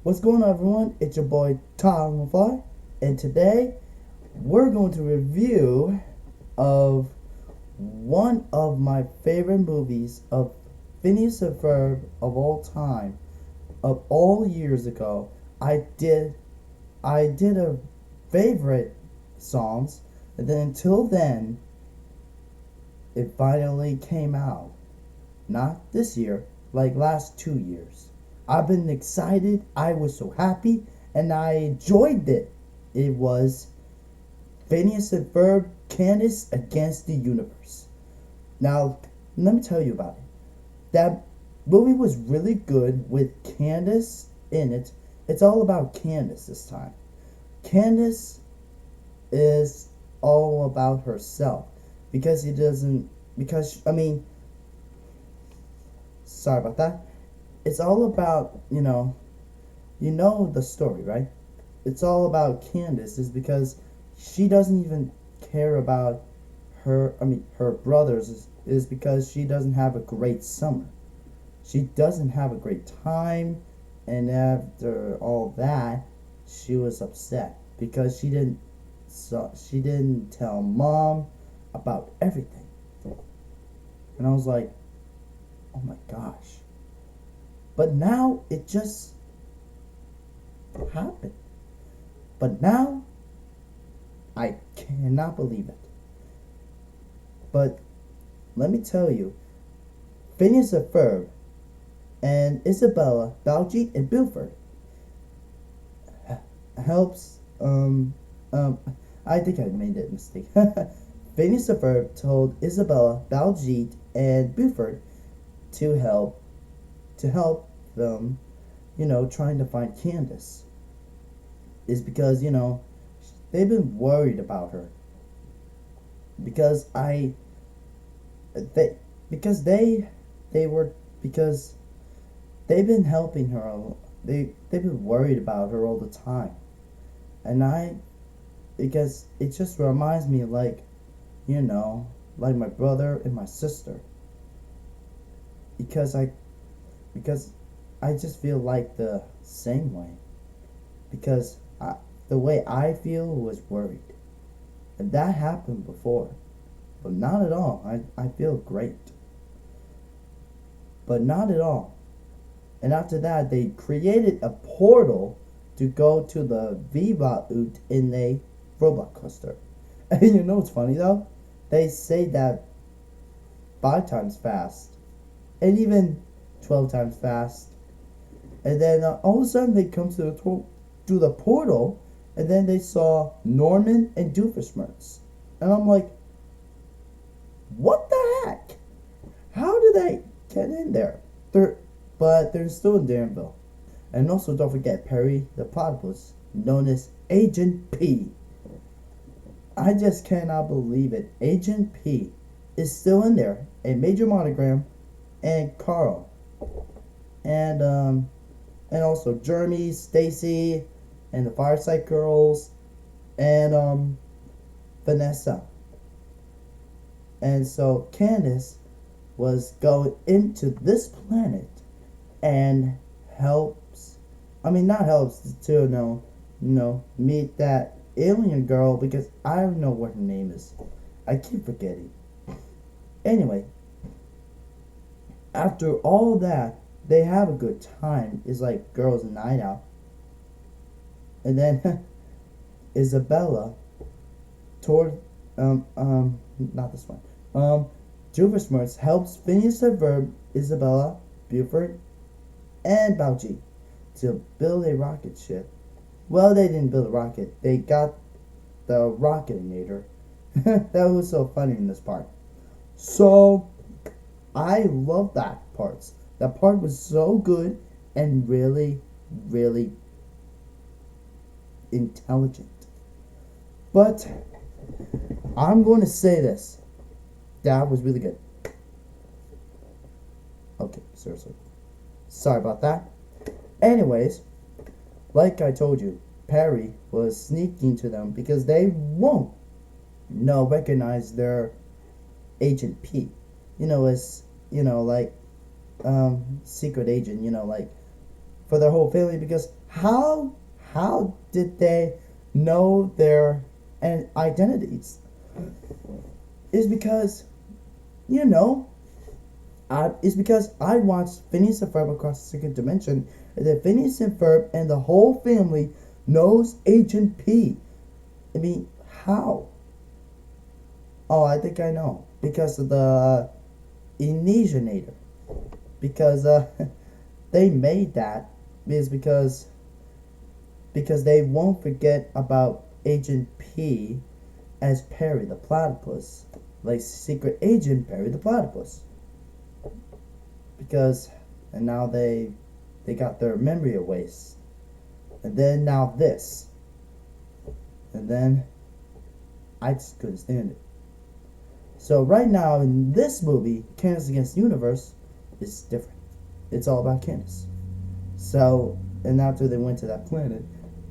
What's going on, everyone? It's your boy Tom LaFly, and today we're going to review of one of my favorite movies of Phineas and Ferb of all time, of all years ago. I did a favorite songs, and then until then, it finally came out. Not this year, like last 2 years. I've been excited. I was so happy, and I enjoyed it. It was Phineas and Ferb Candace against the universe. Now, let me tell you about it. That movie was really good with Candace in it. It's all about Candace this time. Candace is all about herself because he doesn't. Because I mean, sorry about that. It's all about you know the story, right? It's all about Candace is because she doesn't even care about her brothers is because she doesn't have a great summer. She doesn't have a great time, and after all that, she was upset because she didn't tell mom about everything. And I was like, "Oh my gosh." But now it just happened. But now I cannot believe it. But let me tell you, Phineas and Ferb and Isabella, Baljeet, and Buford helps. I think I made that mistake. Phineas and Ferb told Isabella, Baljeet, and Buford to help them, trying to find Candace. Is because they've been worried about her because they because they were because they've been helping her. They've been worried about her all the time, and I because it just reminds me like my brother and my sister because because I just feel like the same way because the way I feel was worried. And that happened before. But not at all. I feel great. But not at all. And after that, they created a portal to go to the Viva Oot in a robot cluster. And you know what's funny though? They say that 5 times fast. And even 12 times fast. And then all of a sudden they come to the portal, and then they saw Norman and Doofenshmirtz. And I'm like, what the heck? How did they get in there? But they're still in Danville. And also don't forget Perry the Platypus, known as Agent P. I just cannot believe it. Agent P is still in there. A Major Monogram and Carl. And also Jeremy, Stacy, and the Fireside Girls, and Vanessa. And so Candace was going into this planet and not helps to meet that alien girl because I don't know what her name is. I keep forgetting. Anyway, after all that, they have a good time. It's like girls' night out. And then Isabella toward not this one. Doofenshmirtz helps Phineas and Ferb, Isabella, Buford, and Baljeet to build a rocket ship. Well, they didn't build a rocket. They got the Rocketinator. That was so funny in this part. So I love that part. That part was so good and really, really intelligent. But I'm going to say this. That was really good. Okay, seriously. Sorry about that. Anyways, like I told you, Perry was sneaking to them because they won't recognize their Agent P. As like secret agent, like for their whole family, because how did they know their identities? Is because, you know, it's because I watched Phineas and Ferb Across the Second Dimension, and then Phineas and Ferb and the whole family knows Agent P. I mean, how? Oh, I think I know. Because of the Initiator. Because they made that is because they won't forget about Agent P as Perry the Platypus, like Secret Agent Perry the Platypus. Because and now they got their memory erased, and then now this, and then I just couldn't stand it. So right now in this movie, Candace Against the Universe is different. It's all about Candace. So, and after they went to that planet,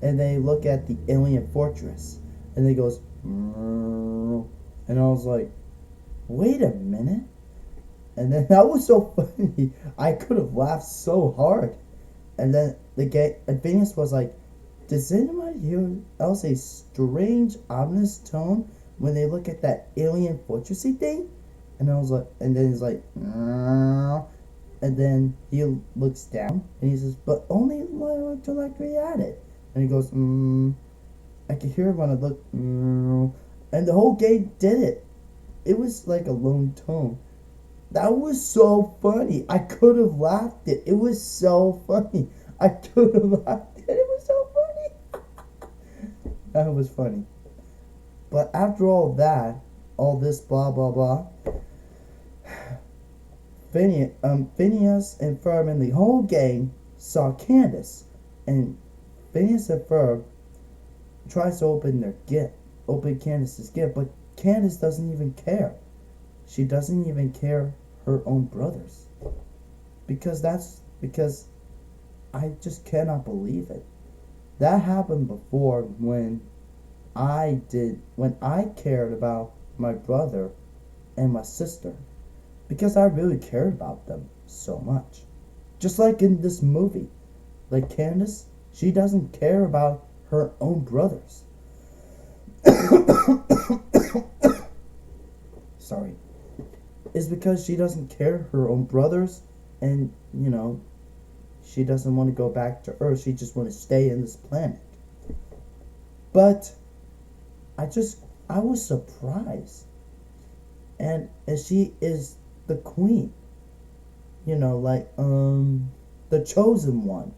and they look at the alien fortress, and they goes, and I was like, wait a minute. And then that was so funny. I could have laughed so hard. And then and Phineas was like, does anybody hear else a strange, ominous tone when they look at that alien fortressy thing? And I was like, and then he's like, and then he looks down and he says, but only to like be at it. And he goes, I could hear it when I look, and the whole gang did it. It was like a lone tone. That was so funny. I could have laughed it. It was so funny. I could have laughed it. It was so funny. That was funny. But after all that, all this blah blah blah, Phineas and Ferb and the whole gang saw Candace, and Phineas and Ferb tries to open Candace's gift, but Candace doesn't even care. She doesn't even care her own brothers. Because I just cannot believe it. That happened before when I cared about my brother and my sister. Because I really cared about them so much. Just like in this movie. Like Candace, she doesn't care about her own brothers. Sorry. Is because she doesn't care her own brothers, and she doesn't want to go back to Earth. She just want to stay in this planet. But I was surprised, and she is the queen, the chosen one.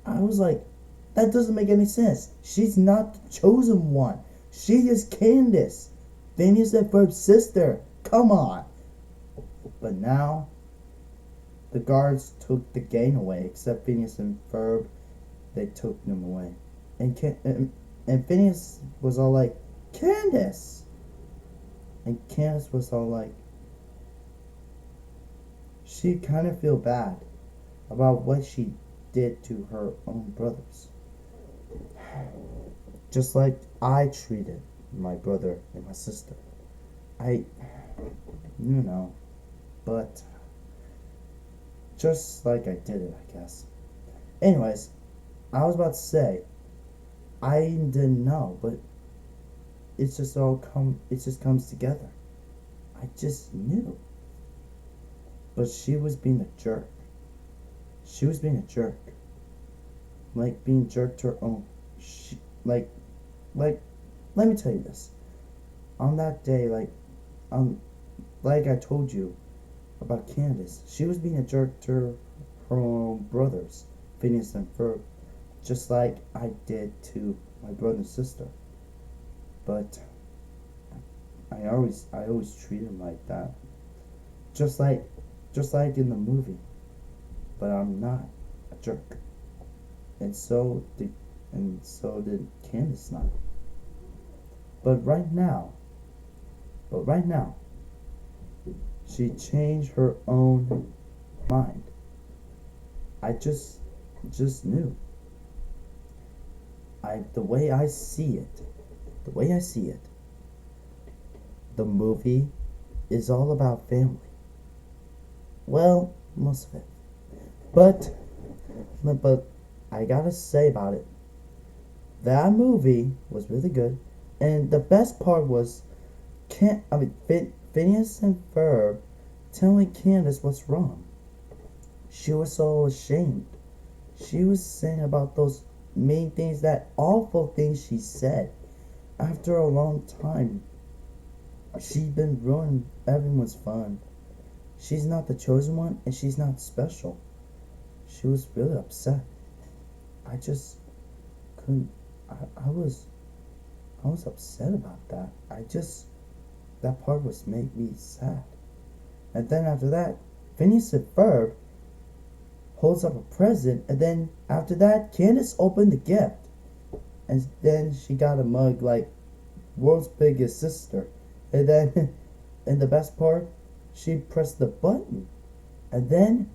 I was like, that doesn't make any sense. She's not the chosen one. She is Candace, Phineas and Ferb's sister. Come on. But now, the guards took the gang away, except Phineas and Ferb. They took them away. And Phineas was all like, Candace! And Candace was all like, she kind of feel bad about what she did to her own brothers. Just like I treated my brother and my sister. But just like I did it, I guess. Anyways, I was about to say, I didn't know, but it just comes together. I just knew. But she was being a jerk. She was being a jerk. Like being jerked to her own. Let me tell you this. On that day, like I told you about Candace, she was being a jerk to her own brothers, Phineas and Ferb, just like I did to my brother and sister. But I always treat them like that, just like in the movie. But I'm not a jerk, and so did Candace not. But right now, she changed her own mind. I just knew. The way I see it, the movie is all about family. Well, most of it. But But I gotta say about it, that movie was really good, and the best part was can't I mean Phineas and Ferb telling Candace what's wrong. She was so ashamed. She was saying about those mean things, that awful things she said. After a long time, she'd been ruining everyone's fun. She's not the chosen one, and she's not special. She was really upset. I just couldn't. I was upset about that. That part was made me sad. And then after that, Phineas and Ferb holds up a present, and then after that, Candace opened the gift, and then she got a mug like world's biggest sister, and then, and the best part, she pressed the button, and then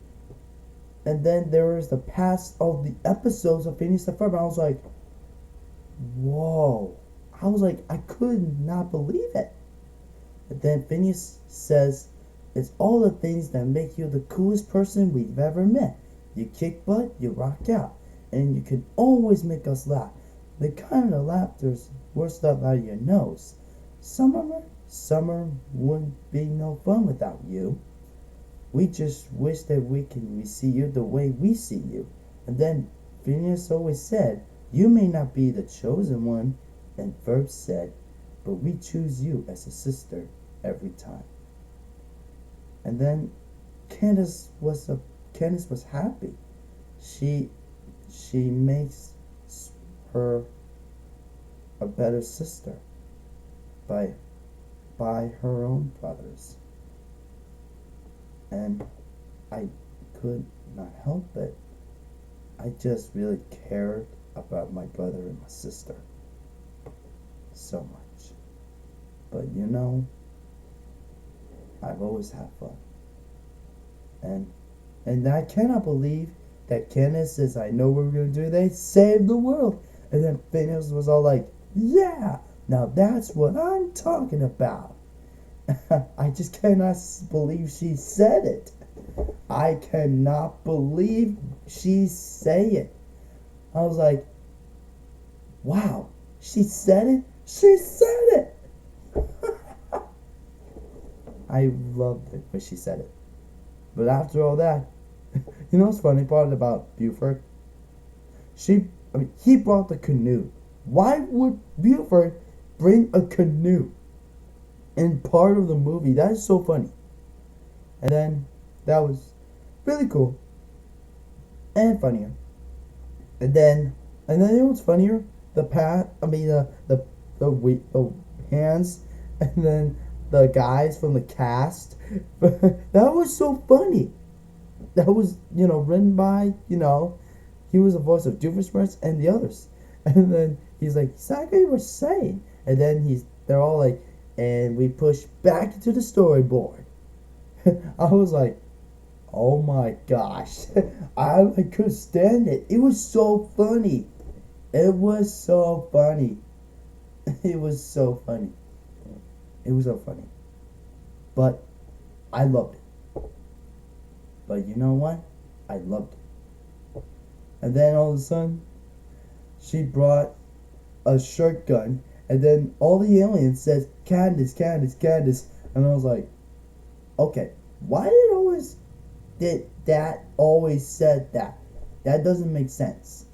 there was the past of the episodes of Phineas and Ferb. I was like, whoa! I was like, I could not believe it. And then Phineas says, "It's all the things that make you the coolest person we've ever met. You kick butt, you rock out, and you can always make us laugh. The kind of laughter's worse stuff out of your nose. Summer wouldn't be no fun without you. We just wish that we can see you the way we see you." And then Phineas always said, "You may not be the chosen one," and Ferb said, "But we choose you as a sister every time." And then Candace was happy. She makes her a better sister by her own brothers. And I could not help it. I just really cared about my brother and my sister so much. But I've always had fun. And I cannot believe that Candace says, "I know what we're gonna do." They saved the world. And then Phineas was all like, "Yeah, now that's what I'm talking about." I just cannot believe she said it. I cannot believe she said it. I was like, wow, she said it? She said it! I loved it when she said it. But after all that, what's funny part about Buford? He brought the canoe. Why would Buford bring a canoe in part of the movie? That is so funny. And then that was really cool and funnier. And then it was funnier. The hands, and then the guys from the cast. That was so funny. That was written by he was the voice of Doofenshmirtz and the others. And then he's like, "Exactly what you're saying." And then they're all like, "And we push back into the storyboard." I was like, oh my gosh. I couldn't stand it. It was so funny. It was so funny. It was so funny. It was so funny. But I loved it. But you know what? I loved it. And then all of a sudden, she brought a shotgun, and then all the aliens says, "Candace, Candace, Candace." And I was like, okay, why did that always said that? That doesn't make sense.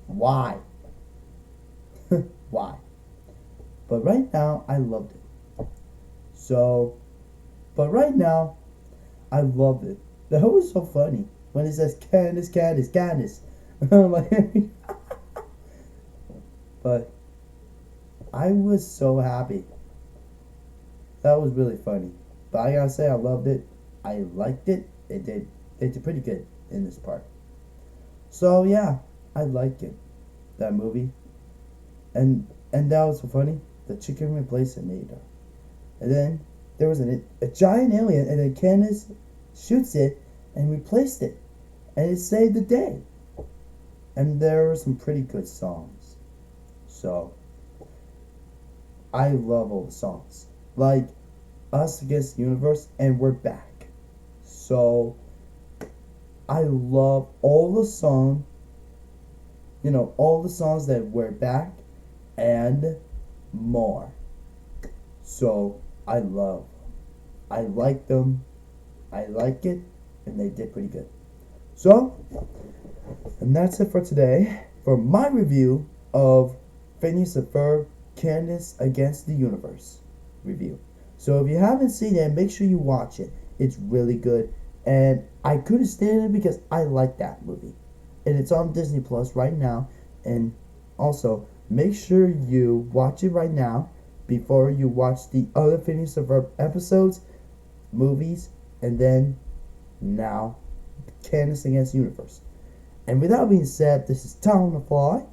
Why? Why? But right now, I loved it. But right now, I loved it. That was so funny when it says, "Candace, Candace, Candace." I'm like, but I was so happy. That was really funny. But I gotta say, I loved it. I liked it. They did pretty good in this part. So yeah, I like it. That movie. And that was so funny. The chicken replaced a nader. And then there was a giant alien, and then Candace shoots it and replaced it. And it saved the day. And there were some pretty good songs. So I love all the songs. Like Us Against the Universe and We're Back. So I love all the songs, all the songs that were back and more. So I like them, I like it, and they did pretty good. So, and that's it for today for my review of Phineas and Ferb Candace Against the Universe review. So if you haven't seen it, make sure you watch it. It's really good. And I couldn't stand it because I like that movie. And it's on Disney Plus right now. And also, make sure you watch it right now before you watch the other Phineas and Ferb episodes, movies, and then now Candace Against the Universe. And with that being said, this is Tom on the Fly.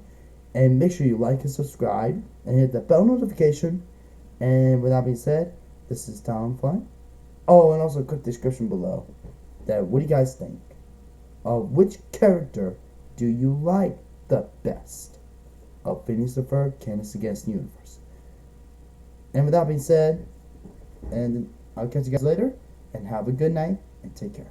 And make sure you like and subscribe and hit the bell notification. And with that being said, this is Tom on the Fly. Oh, and also a quick description below. What do you guys think? Which character do you like the best of Phineas and Ferb, Candace Against the Universe? And with that being said, and I'll catch you guys later. And have a good night and take care.